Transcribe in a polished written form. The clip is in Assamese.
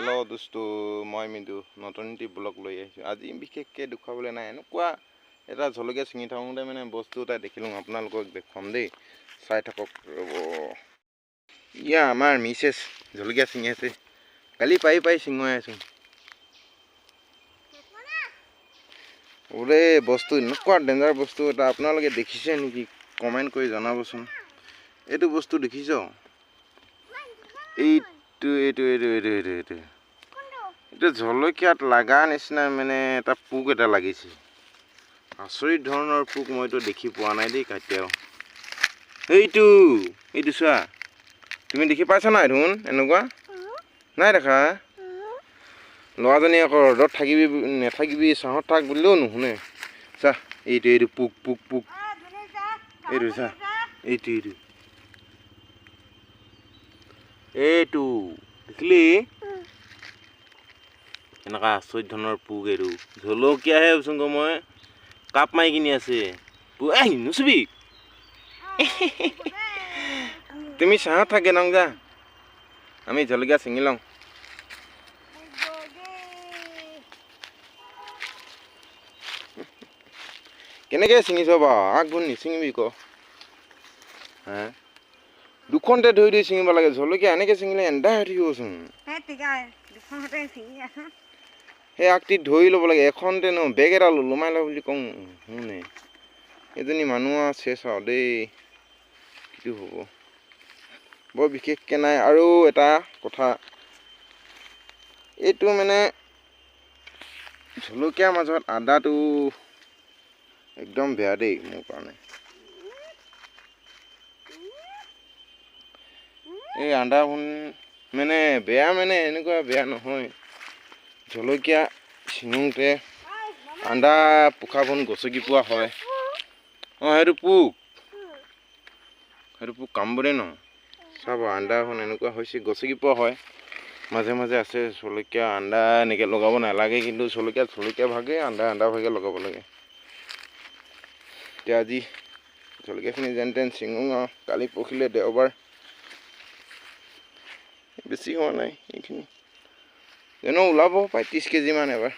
হেল্ল' দোস্তো, মই মিদু নতুন এটি ব্লগ লৈ আহিছোঁ। আজি বিশেষকৈ দেখুৱাবলৈ নাই, এনেকুৱা এটা জলকীয়া ছিঙি থাকোঁতে মানে বস্তু এটা দেখিলোঁ, আপোনালোকক দেখুৱাম দেই, চাই থাকক। ৰ'ব, ইয়া আমাৰ মিছেছ জলকীয়া ছিঙি আছে, কালি পাৰি ছিঙুৱাই আছোঁ। ওৰে বস্তু এনেকুৱা ডেঞ্জাৰ বস্তু এটা আপোনালোকে দেখিছে নেকি? কমেণ্ট কৰি জনাবচোন। এইটো বস্তু দেখিছ? এইটো জলকীয়াত লগা নিচিনা মানে এটা পোক এটা লাগিছে। আচৰিত ধৰণৰ পোক মইতো দেখি পোৱা নাই দেই কেতিয়াও। এইটো চোৱা, তুমি দেখি পাইছা নাই? ধুন এনেকুৱা নাই দেখা। ল'ৰাজনী আকৌ ৰ'দত নাথাকিবি ছাঁত থাক বুলিলেও নুশুনে। চা এইটো পোক এইটো চা, এইটো দেখিলি? এনেকুৱা আচৰিত ধৰণৰ পোক এইটো। জলকীয়াহে কৈছোং মই, কাপ মাৰি কিনি আছে। নুচুবি। তুমি ছাঁত থাকে নং যা, আমি জলকীয়া ছিঙি লওঁ। কেনেকৈ ছিঙিছ বাৰু? আগবোৰ নিছিঙিবি ক। হা, দুখনতে ধৰি ছিঙিব লাগে। জলকীয়া এনেকৈ ছিঙিলে এন্ধাৰ হৈ থাকিবচোন। সেই আগটি ধৰি ল'ব লাগে, এখনতে ন বেগ এটা ওলোমাই লওঁ বুলি কওঁ, শুনে এজনী মানুহ চেচ আৰু দেই, কিটো হ'ব। বৰ বিশেষকৈ নাই। আৰু এটা কথা, এইটো মানে জলকীয়াৰ মাজত আদাটো একদম বেয়া দেই মোৰ কাৰণে। এই আদা মানে বেয়া, মানে এনেকুৱা বেয়া নহয়। জলকীয়া ছিঙোতে আদা পোখা বন গছকি পোৱা হয়। অঁ, সেইটো পোক কামুৰে ন। চাব, আদা এনেকুৱা হৈছে, গছকি পোৱা হয়। মাজে মাজে আছে জলকীয়া আদা এনেকৈ লগাব নালাগে, কিন্তু জলকীয়া ভাগে আদা ভাগে লগাব লাগে। এতিয়া আজি জলকীয়াখিনি যেন তেন ছিঙো আৰু, কালি পৰহিলে দেওবাৰ, বেছি হোৱা নাই এইখিনি, জানো ওলাব প্ৰায় 30 কেজিমান এবাৰ।